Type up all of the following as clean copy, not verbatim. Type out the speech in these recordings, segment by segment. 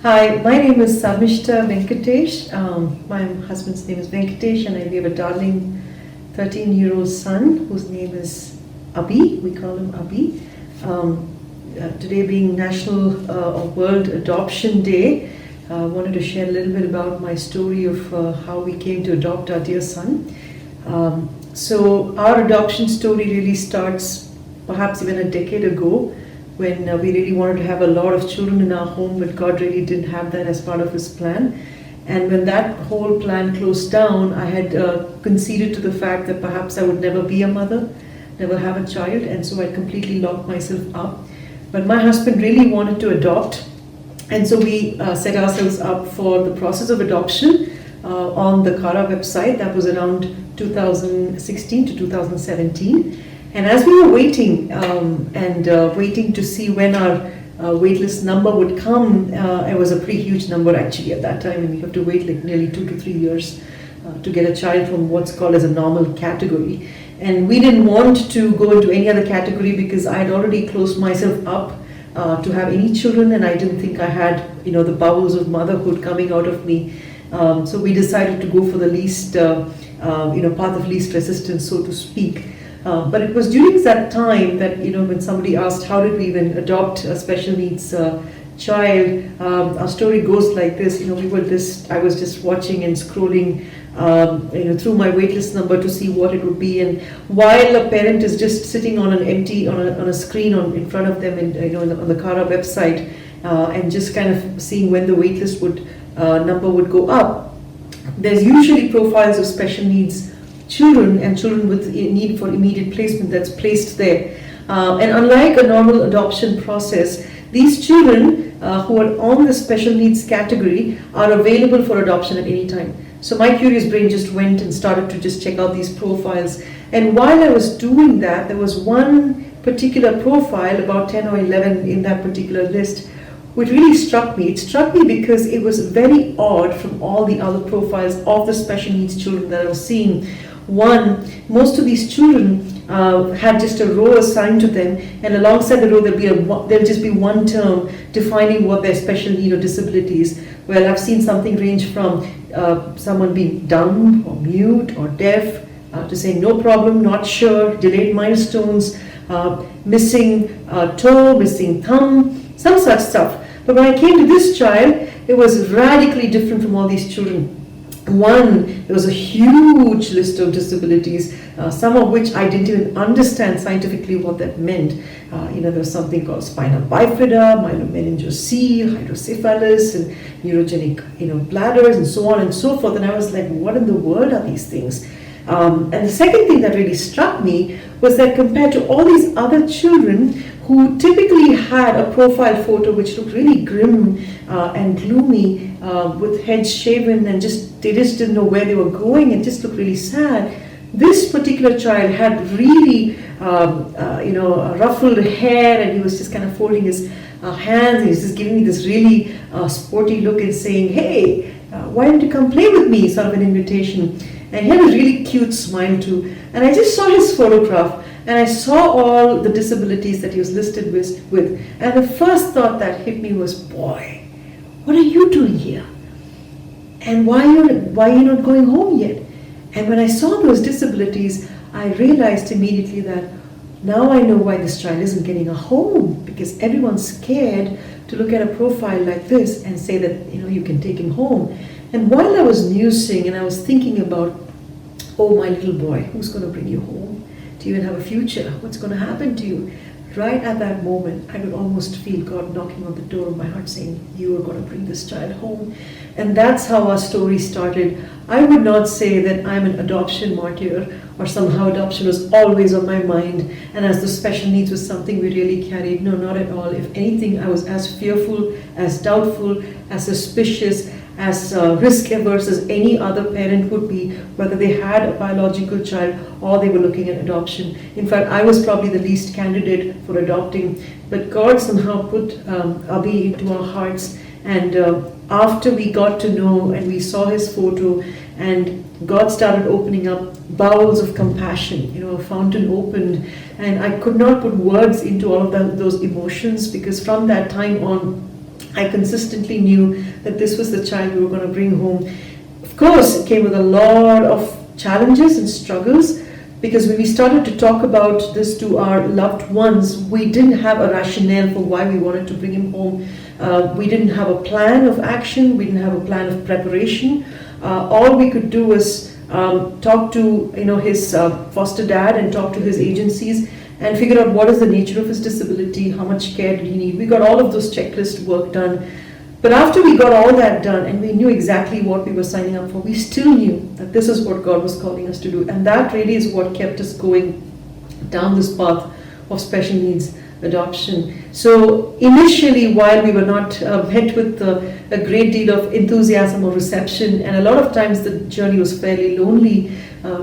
Hi, my name is Shramishta Venkatesh. My husband's name is Venkatesh, and we have a darling 13-year-old son whose name is Abhi. We call him Abhi. Today being National or World Adoption Day, I wanted to share a little bit about my story of how we came to adopt our dear son. So our adoption story really starts perhaps even a decade ago, when we really wanted to have a lot of children in our home, but God really didn't have that as part of His plan. And when that whole plan closed down, I had conceded to the fact that perhaps I would never be a mother, never have a child, and so I completely locked myself up. But my husband really wanted to adopt, and so we set ourselves up for the process of adoption on the Kara website. That was around 2016 to 2017. And as we were waiting waiting to see when our waitlist number would come, it was a pretty huge number actually at that time, and we have to wait like nearly 2 to 3 years to get a child from what's called as a normal category. And we didn't want to go into any other category because I had already closed myself up to have any children, and I didn't think I had the bowels of motherhood coming out of me. So we decided to go for the least path of least resistance, so to speak. But it was during that time that, when somebody asked how did we even adopt a special needs child, our story goes like this. I was just watching and scrolling through my waitlist number to see what it would be, and while a parent is just sitting on a screen in front of them, and on the Kara website, and just kind of seeing when the waitlist number would go up, there's usually profiles of special needs children and children with need for immediate placement that's placed there. And unlike a normal adoption process, these children who are on the special needs category are available for adoption at any time. So my curious brain just went and started to just check out these profiles. And while I was doing that, there was one particular profile, about 10 or 11 in that particular list, which really struck me. It struck me because it was very odd from all the other profiles of the special needs children that I was seeing. One, most of these children had just a row assigned to them, and alongside the row there'll just be one term defining what their special need or disability is. Well, I've seen something range from someone being dumb or mute or deaf to saying no problem, not sure, delayed milestones, missing toe, missing thumb, some such stuff. But when I came to this child, it was radically different from all these children. One, there was a huge list of disabilities, some of which I didn't even understand scientifically what that meant. There was something called spina bifida, myelomeningocele, hydrocephalus, and neurogenic, bladders, and so on and so forth. And I was like, what in the world are these things? And the second thing that really struck me was that compared to all these other children who typically had a profile photo which looked really grim and gloomy, with heads shaven, and they just didn't know where they were going and just looked really sad. This particular child had really ruffled hair, and he was just kind of folding his hands, and he was just giving me this really sporty look and saying, hey, why don't you come play with me, sort of an invitation. And he had a really cute smile too. And I just saw his photograph, and I saw all the disabilities that he was listed with. And the first thought that hit me was, boy, what are you doing here? And why are you not going home yet? And when I saw those disabilities, I realized immediately that now I know why this child isn't getting a home, because everyone's scared to look at a profile like this and say that you can take him home. And while I was musing and I was thinking about, oh, my little boy, who's going to bring you home? Do you even have a future? What's going to happen to you? Right at that moment, I could almost feel God knocking on the door of my heart saying, you are going to bring this child home. And that's how our story started. I would not say that I'm an adoption martyr, or somehow adoption was always on my mind, and as the special needs was something we really carried. No, not at all. If anything, I was as fearful, as doubtful, as suspicious, as risk-averse as any other parent would be, whether they had a biological child or they were looking at adoption. In fact, I was probably the least candidate for adopting, but God somehow put Abhi into our hearts, and after we got to know and we saw his photo, and God started opening up bowels of compassion, a fountain opened, and I could not put words into all of those emotions, because from that time on, I consistently knew that this was the child we were going to bring home. Of course, it came with a lot of challenges and struggles, because when we started to talk about this to our loved ones, we didn't have a rationale for why we wanted to bring him home. We didn't have a plan of action, we didn't have a plan of preparation. All we could do was talk to his foster dad and talk to his agencies and figure out what is the nature of his disability, how much care did he need. We got all of those checklist work done. But after we got all that done and we knew exactly what we were signing up for, we still knew that this is what God was calling us to do. And that really is what kept us going down this path of special needs adoption. So initially, while we were not met with a great deal of enthusiasm or reception, and a lot of times the journey was fairly lonely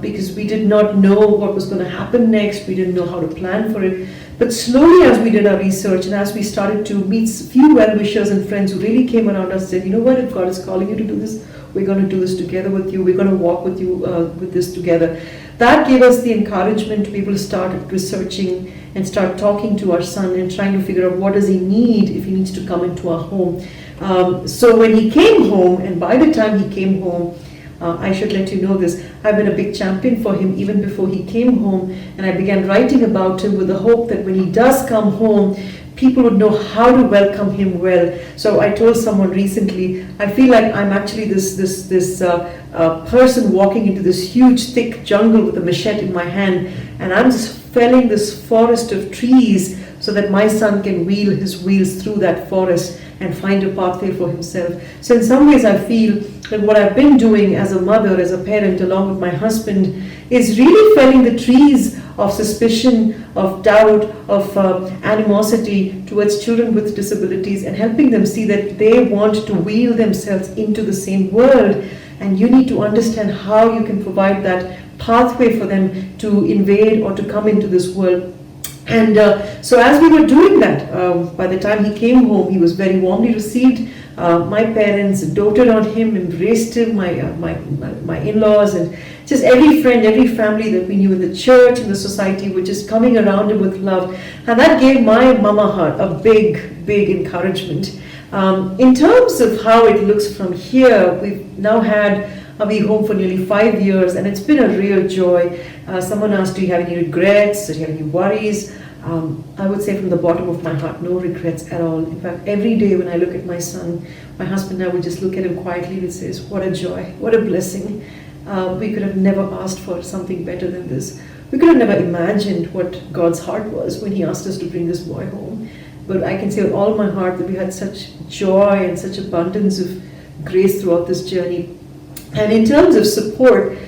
because we did not know what was going to happen next, we didn't know how to plan for it. But slowly, as we did our research and as we started to meet few well-wishers and friends who really came around us and said, you know what, if God is calling you to do this, we're going to do this together with you, we're going to walk with you with this together. That gave us the encouragement to be able to start researching and start talking to our son and trying to figure out what does he need if he needs to come into our home. So when he came home, and by the time he came home, I should let you know this, I've been a big champion for him even before he came home, and I began writing about him with the hope that when he does come home, people would know how to welcome him well. So I told someone recently, I feel like I'm actually this person walking into this huge thick jungle with a machete in my hand, and I'm just felling this forest of trees so that my son can wheel his wheels through that forest and find a pathway for himself. So in some ways I feel that what I've been doing as a mother, as a parent, along with my husband, is really felling the trees of suspicion, of doubt, of animosity towards children with disabilities, and helping them see that they want to wheel themselves into the same world, and you need to understand how you can provide that pathway for them to invade or to come into this world. And so as we were doing that, by the time he came home, he was very warmly received. My parents doted on him, embraced him, my in-laws, and just every friend, every family that we knew in the church, in the society, were just coming around him with love. And that gave my mama heart a big, big encouragement. In terms of how it looks from here, we've now had Abhi home for nearly 5 years, and it's been a real joy. Someone asked, do you have any regrets? Do you have any worries? I would say from the bottom of my heart, no regrets at all. In fact, every day when I look at my son, my husband and I would just look at him quietly and say, what a joy, what a blessing. We could have never asked for something better than this. We could have never imagined what God's heart was when he asked us to bring this boy home. But I can say with all my heart that we had such joy and such abundance of grace throughout this journey. And in terms of support,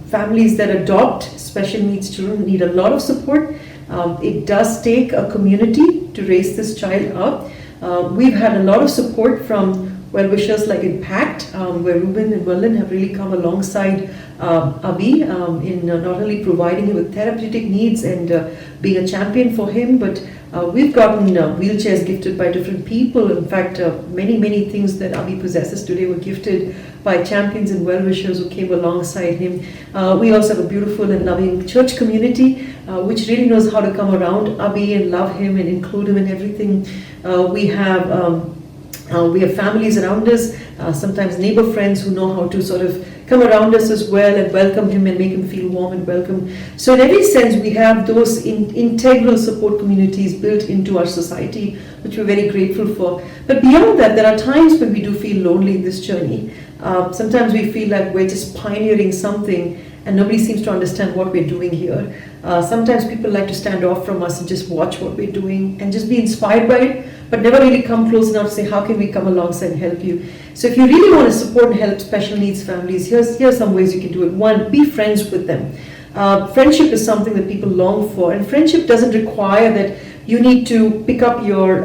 families that adopt special needs children need a lot of support. It does take a community to raise this child up. We've had a lot of support from well-wishers like Impact, where Ruben and Merlin have really come alongside Abhi in not only providing him with therapeutic needs and being a champion for him, but we've gotten wheelchairs gifted by different people. In fact, many things that Abhi possesses today were gifted by champions and well-wishers who came alongside him. We also have a beautiful and loving church community, which really knows how to come around Abhi and love him and include him in everything. We have families around us, sometimes neighbor friends who know how to sort of come around us as well and welcome him and make him feel warm and welcome. So in every sense, we have those integral support communities built into our society, which we're very grateful for. But beyond that, there are times when we do feel lonely in this journey. Sometimes we feel like we're just pioneering something and nobody seems to understand what we're doing here. Sometimes people like to stand off from us and just watch what we're doing and just be inspired by it, but never really come close enough to say, how can we come alongside and help you? So if you really want to support and help special needs families, here's some ways you can do it. One, be friends with them. Friendship is something that people long for, and friendship doesn't require that you need to pick up your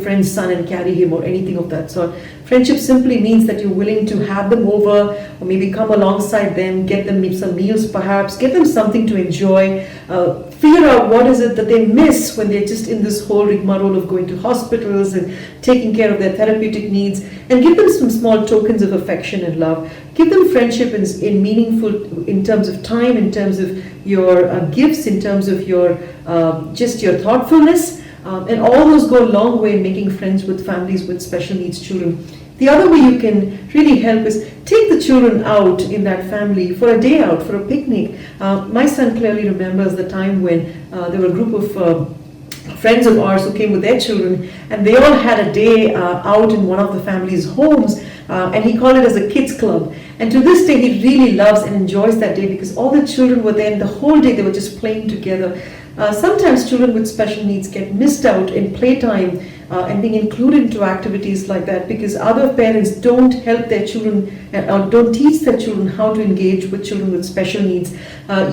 friend's son and carry him or anything of that sort. Friendship simply means that you're willing to have them over, or maybe come alongside them, get them some meals perhaps, get them something to enjoy, figure out what is it that they miss when they're just in this whole rigmarole of going to hospitals and taking care of their therapeutic needs, and give them some small tokens of affection and love. Give them friendship in meaningful, in terms of time, in terms of your gifts, in terms of your just your thoughtfulness. And all those go a long way in making friends with families with special needs children. The other way you can really help is take the children out in that family for a day out, for a picnic. My son clearly remembers the time when there were a group of friends of ours who came with their children, and they all had a day out in one of the family's homes, and he called it as a kids club. And to this day, he really loves and enjoys that day because all the children were there, and the whole day they were just playing together. Sometimes children with special needs get missed out in playtime and being included into activities like that because other parents don't help their children or don't teach their children how to engage with children with special needs.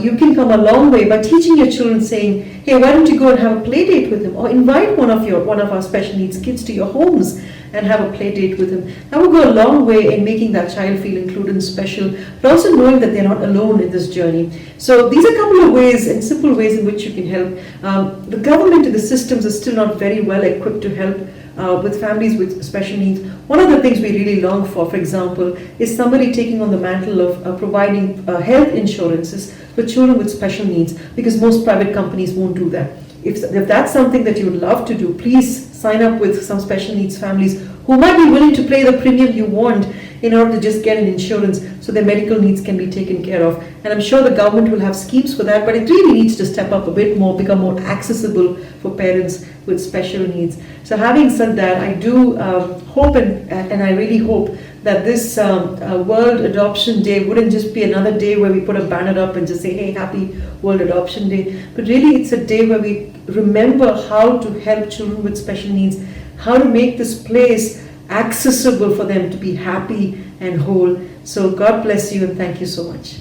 You can come a long way by teaching your children, saying, hey, why don't you go and have a play date with them, or invite one of our special needs kids to your homes and have a play date with them. That will go a long way in making that child feel included and special, but also knowing that they're not alone in this journey. So these are a couple of ways and simple ways in which you can help. The government and the systems are still not very well equipped to help with families with special needs. One of the things we really long for example, is somebody taking on the mantle of providing health insurances for children with special needs, because most private companies won't do that. If that's something that you would love to do, please sign up with some special needs families who might be willing to pay the premium you want in order to just get an insurance so their medical needs can be taken care of. And I'm sure the government will have schemes for that, but it really needs to step up a bit more, become more accessible for parents with special needs. So having said that, I do hope and I really hope that this World Adoption Day wouldn't just be another day where we put a banner up and just say, hey, happy World Adoption Day, but really it's a day where we remember how to help children with special needs, how to make this place accessible for them to be happy and whole. So God bless you and thank you so much.